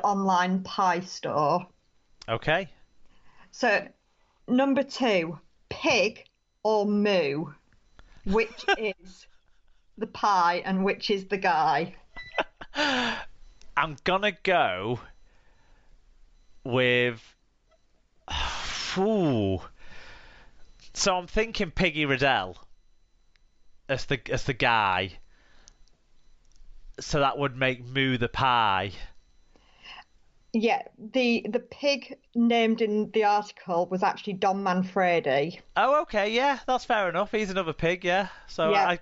online pie store. Okay. So, number 2, pig or moo? Which is the pie and which is the guy? I'm gonna go with. Ooh. So I'm thinking Piggy Riddell as the guy. So that would make Moo the pie. Yeah, the pig named in the article was actually Don Manfredi. Oh, okay, yeah, that's fair enough. He's another pig, yeah. So Yeah.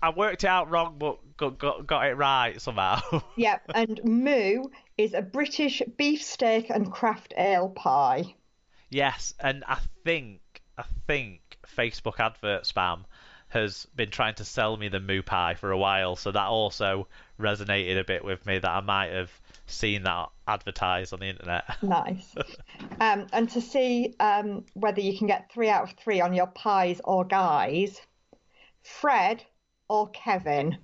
I worked it out wrong, but got it right somehow. Yeah, and moo is a British beefsteak and craft ale pie. Yes, and I think Facebook advert spam has been trying to sell me the moo pie for a while, so that also resonated a bit with me that I might have seen that advertised on the internet. Nice. And to see whether you can get 3 out of 3 on your pies or guys, Fred or Kevin?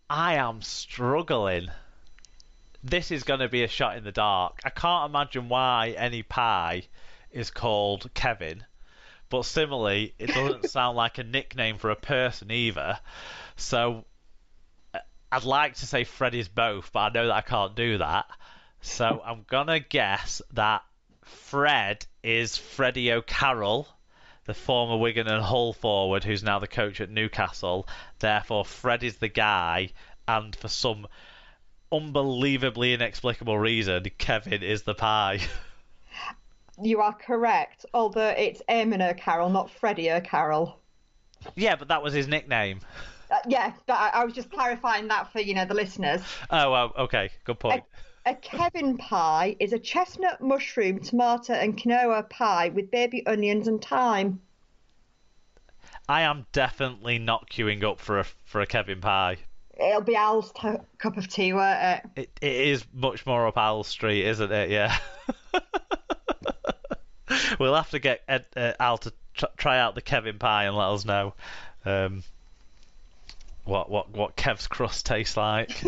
I am struggling. This is going to be a shot in the dark. I can't imagine why any pie is called Kevin, but similarly, it doesn't sound like a nickname for a person either. So I'd like to say Freddy's both, but I know that I can't do that. So I'm going to guess that Fred is Freddie O'Carroll, the former Wigan and Hull forward who's now the coach at Newcastle. Therefore, Fred is the guy, and for some unbelievably inexplicable reason, Kevin is the pie. You are correct, although it's Eamon O'Carroll, not Freddie O'Carroll. Yeah, but that was his nickname. Yeah, but I was just clarifying that for, the listeners. Oh, well, okay, good point. A Kevin pie is a chestnut, mushroom, tomato and quinoa pie with baby onions and thyme. I am definitely not queuing up for a Kevin pie. It'll be Al's cup of tea, won't it? It is much more up Al Street, isn't it? Yeah. We'll have to get Al to try out the Kevin pie and let us know what Kev's crust tastes like.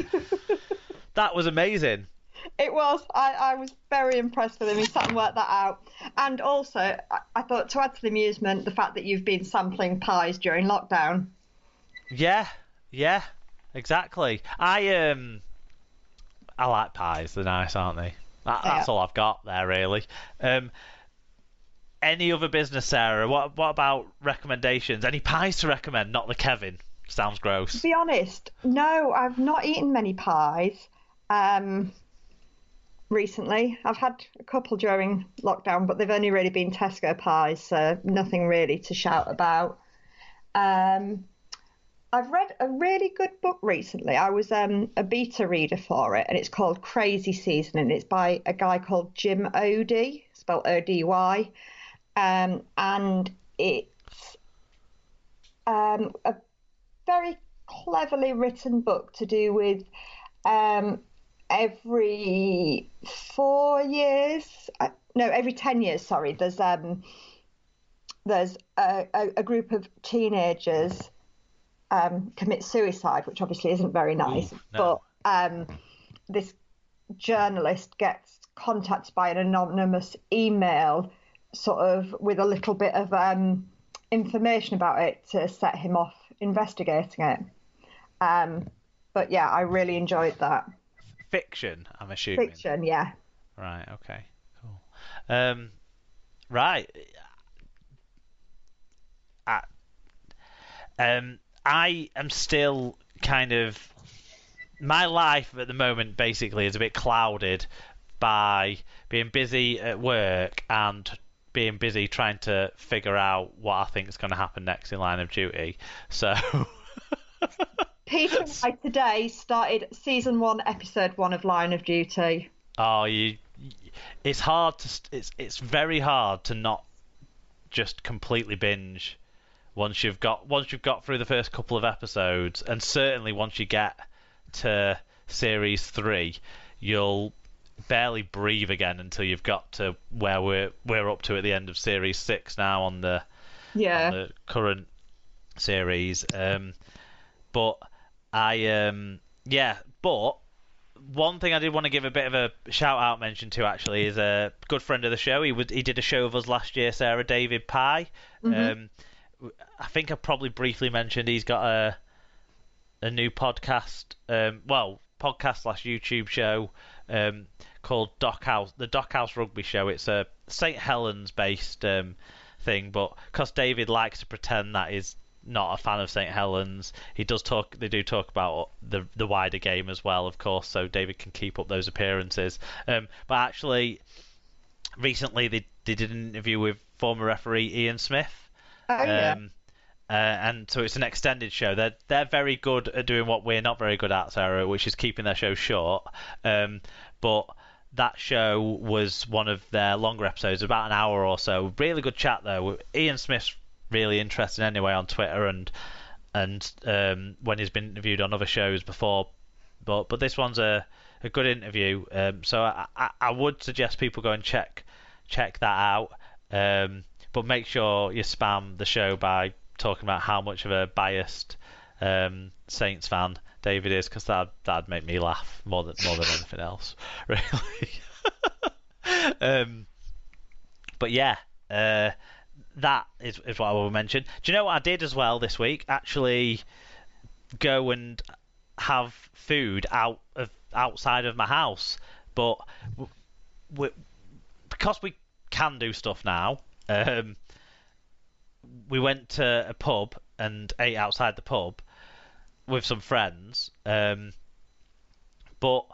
That was amazing. It was. I was very impressed with him. He sat and worked that out. And also, I thought, to add to the amusement, the fact that you've been sampling pies during lockdown. Yeah, exactly. I like pies. They're nice, aren't they? That's all I've got there, really. Any other business, Sarah? What about recommendations? Any pies to recommend? Not the Kevin. Sounds gross. To be honest, no, I've not eaten many pies. Recently, I've had a couple during lockdown, but they've only really been Tesco pies, so nothing really to shout about. I've read a really good book recently. I was a beta reader for it, and it's called Crazy Season, and it's by a guy called Jim Odie, spelled O-D-Y, and it's a very cleverly written book to do with every 4 years, every 10 years, sorry, there's a group of teenagers commit suicide, which obviously isn't very nice. Ooh, no. But this journalist gets contacted by an anonymous email, sort of with a little bit of information about it to set him off investigating it. But yeah, I really enjoyed that. Fiction, I'm assuming. Fiction, yeah. Right, okay, cool. Right. I am still kind of... My life at the moment, basically, is a bit clouded by being busy at work and being busy trying to figure out what I think is going to happen next in Line of Duty. So... Peter and I today started season 1, episode 1 of Line of Duty. Oh, it's hard to. It's very hard to not just completely binge once you've got through the first couple of episodes, and certainly once you get to series 3, you'll barely breathe again until you've got to where we're up to at the end of series 6 now on the current series. But but one thing I did want to give a bit of a shout out mention to actually is a good friend of the show. He did a show with us last year, Sarah, David Pye. I think I probably briefly mentioned he's got a new podcast, podcast / YouTube show called the Dockhouse Rugby Show. It's a St Helens based thing, but because David likes to pretend that he's not a fan of St Helens, they do talk about the wider game as well, of course, so David can keep up those appearances. But actually, recently they did an interview with former referee Ian Smith. Oh, yeah. And so it's an extended show. They're very good at doing what we're not very good at, Sarah, which is keeping their show short. But that show was one of their longer episodes, about an hour or so. Really good chat though. Ian Smith's really interesting anyway on Twitter and when he's been interviewed on other shows before. But this one's a good interview. So I would suggest people go and check that out. But make sure you spam the show by talking about how much of a biased Saints fan David is, because that'd make me laugh more than anything else, really. But yeah, that is what I will mention. Do you know what I did as well this week? Actually, go and have food outside of my house, but because we can do stuff now. We went to a pub and ate outside the pub with some friends, but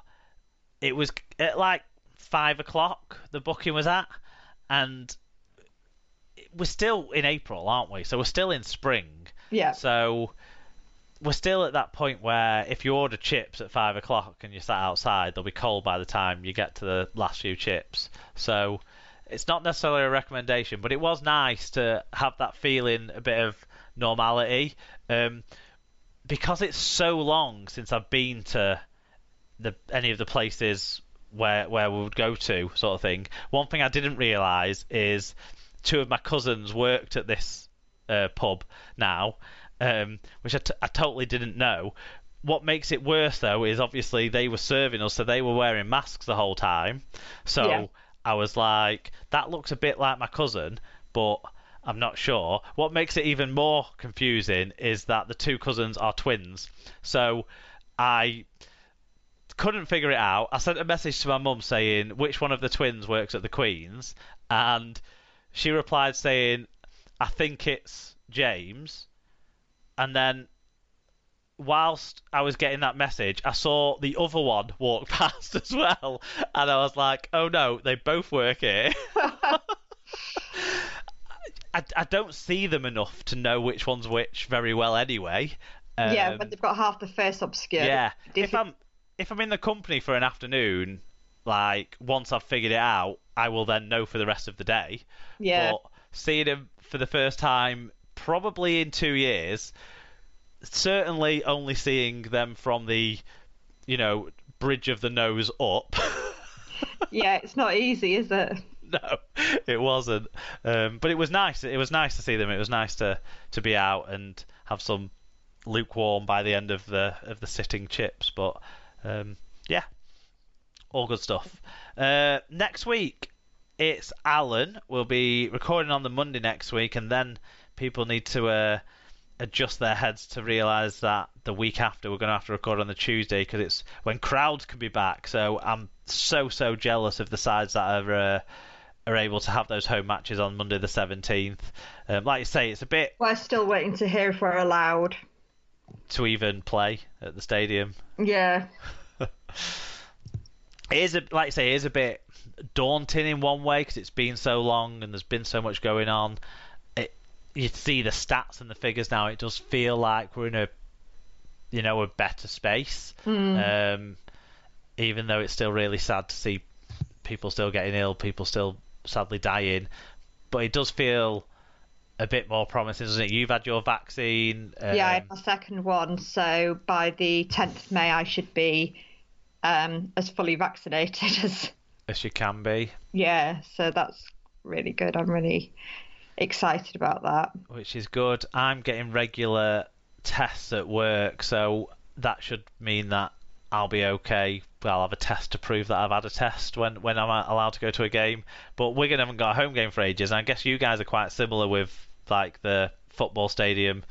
it was at like 5 o'clock the booking was at, and we're still in April, aren't we? So we're still in spring. Yeah. So we're still at that point where if you order chips at 5 o'clock and you sat outside, they'll be cold by the time you get to the last few chips. So it's not necessarily a recommendation, but it was nice to have that feeling, a bit of normality, because it's so long since I've been to any of the places where we would go to, sort of thing. One thing I didn't realise is 2 of my cousins worked at this pub now, which I totally didn't know. What makes it worse, though, is obviously they were serving us, so they were wearing masks the whole time. So yeah. I was like, that looks a bit like my cousin, but I'm not sure. What makes it even more confusing is that the 2 cousins are twins. So I couldn't figure it out. I sent a message to my mum saying, which one of the twins works at the Queen's? And she replied saying, I think it's James. And then whilst I was getting that message, I saw the other one walk past as well, and I was like, oh no, they both work here. I don't see them enough to know which one's which very well anyway. Yeah, but they've got half the face obscured. Yeah, if I'm in the company for an afternoon, like once I've figured it out, I will then know for the rest of the day. Yeah. But seeing them for the first time, probably in 2 years, certainly only seeing them from the, bridge of the nose up. Yeah, it's not easy, is it? No, it wasn't. But it was nice. It was nice to see them. It was nice to be out and have some lukewarm by the end of the sitting chips. But yeah, all good stuff. Next week, it's Alan. We'll be recording on the Monday next week, and then people need to adjust their heads to realise that the week after we're going to have to record on the Tuesday, because it's when crowds can be back. So I'm so jealous of the sides that are able to have those home matches on Monday the 17th. Like you say, it's a bit... We're still waiting to hear if we're allowed to even play at the stadium. Yeah. It is, like you say, it is a bit daunting in one way, because it's been so long and there's been so much going on. You see the stats and the figures now, it does feel like we're in a better space. Even though it's still really sad to see people still getting ill, people still sadly dying. But it does feel a bit more promising, doesn't it? You've had your vaccine. Yeah, I had my second one, so by the 10th of May I should be as fully vaccinated as she can be. Yeah, so that's really good. I'm really excited about that. Which is good. I'm getting regular tests at work, so that should mean that I'll be okay. Well, I'll have a test to prove that I've had a test when I'm allowed to go to a game. But Wigan haven't got a home game for ages, and I guess you guys are quite similar with like the football stadium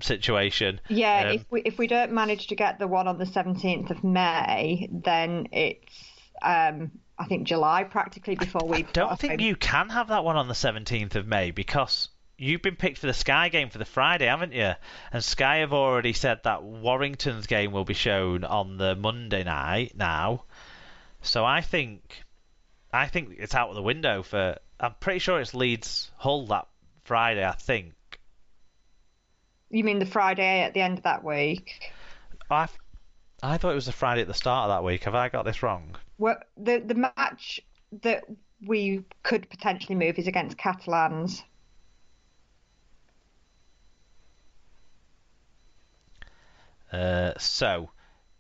situation. Yeah, if we don't manage to get the one on the 17th of May, then it's I think July practically before we. I don't think you can have that one on the 17th of May because you've been picked for the Sky game for the Friday, haven't you? And Sky have already said that Warrington's game will be shown on the Monday night now. So I think it's out of the window for. I'm pretty sure it's Leeds Hull that Friday. I think. You mean the Friday at the end of that week? I thought it was the Friday at the start of that week. Have I got this wrong? Well, the match that we could potentially move is against Catalans. Oh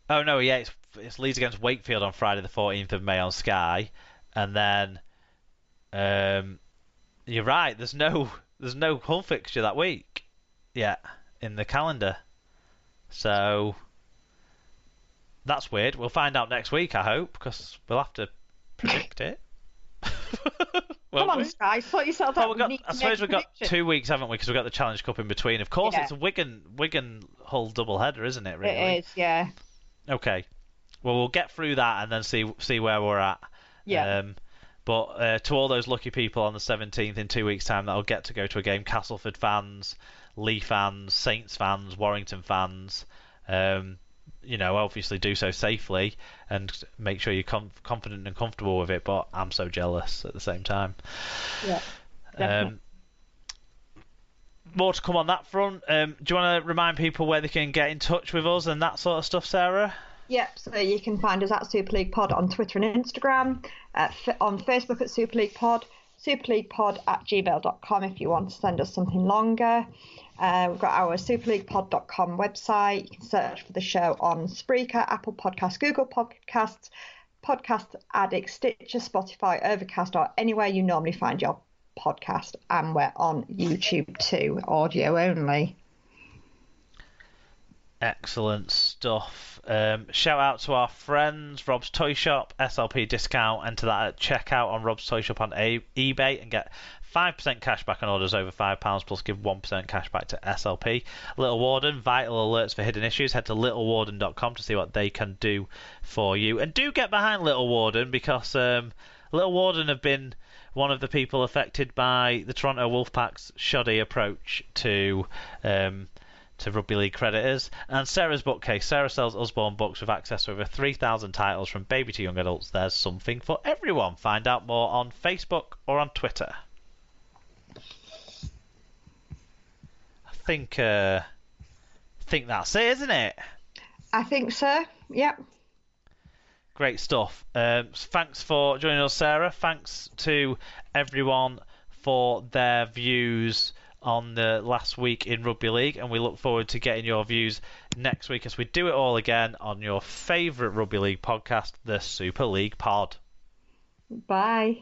no, yeah, it's Leeds against Wakefield on Friday the 14th of May on Sky, and then you're right. There's no Hull fixture that week yet in the calendar, so. That's weird. We'll find out next week, I hope, because we'll have to predict it. Come on, Sky, sort yourself out. I suppose we've got 2 weeks, haven't we? Because we've got the Challenge Cup in between. Of course, It's a Wigan Hull double header, isn't it? Really? It is, yeah. Okay. Well, we'll get through that and then see where we're at. Yeah. But to all those lucky people on the 17th in 2 weeks' time that'll get to go to a game, Castleford fans, Leigh fans, Saints fans, Warrington fans. Obviously do so safely and make sure you're confident and comfortable with it, but I'm so jealous at the same time. Yeah, definitely. More to come on that front. Do you want to remind people where they can get in touch with us and that sort of stuff, Sarah? Yep, so you can find us at Super League Pod on Twitter and Instagram, on Facebook at Super League Pod, superleaguepod@gmail.com if you want to send us something longer. We've got our superleaguepod.com website. You can search for the show on Spreaker, Apple Podcasts, Google Podcasts, Podcast Addict, Stitcher, Spotify, Overcast, or anywhere you normally find your podcast. And we're on YouTube too, audio only. Excellent stuff. Shout out to our friends, Rob's Toy Shop, SLP discount. Enter that at checkout on Rob's Toy Shop on eBay and get 5% cash back on orders over £5 plus give 1% cash back to SLP. Little Warden, vital alerts for hidden issues. Head to littlewarden.com to see what they can do for you. And do get behind Little Warden because Little Warden have been one of the people affected by the Toronto Wolfpack's shoddy approach to Rugby League creditors. And Sarah's bookcase. Sarah sells Usborne books with access to over 3,000 titles from baby to young adults. There's something for everyone. Find out more on Facebook or on Twitter. I think that's it, isn't it? I think so. Yep. Great stuff. Thanks for joining us, Sarah. Thanks to everyone for their views on the last week in Rugby League, and we look forward to getting your views next week as we do it all again on your favourite Rugby League podcast, the Super League Pod. Bye.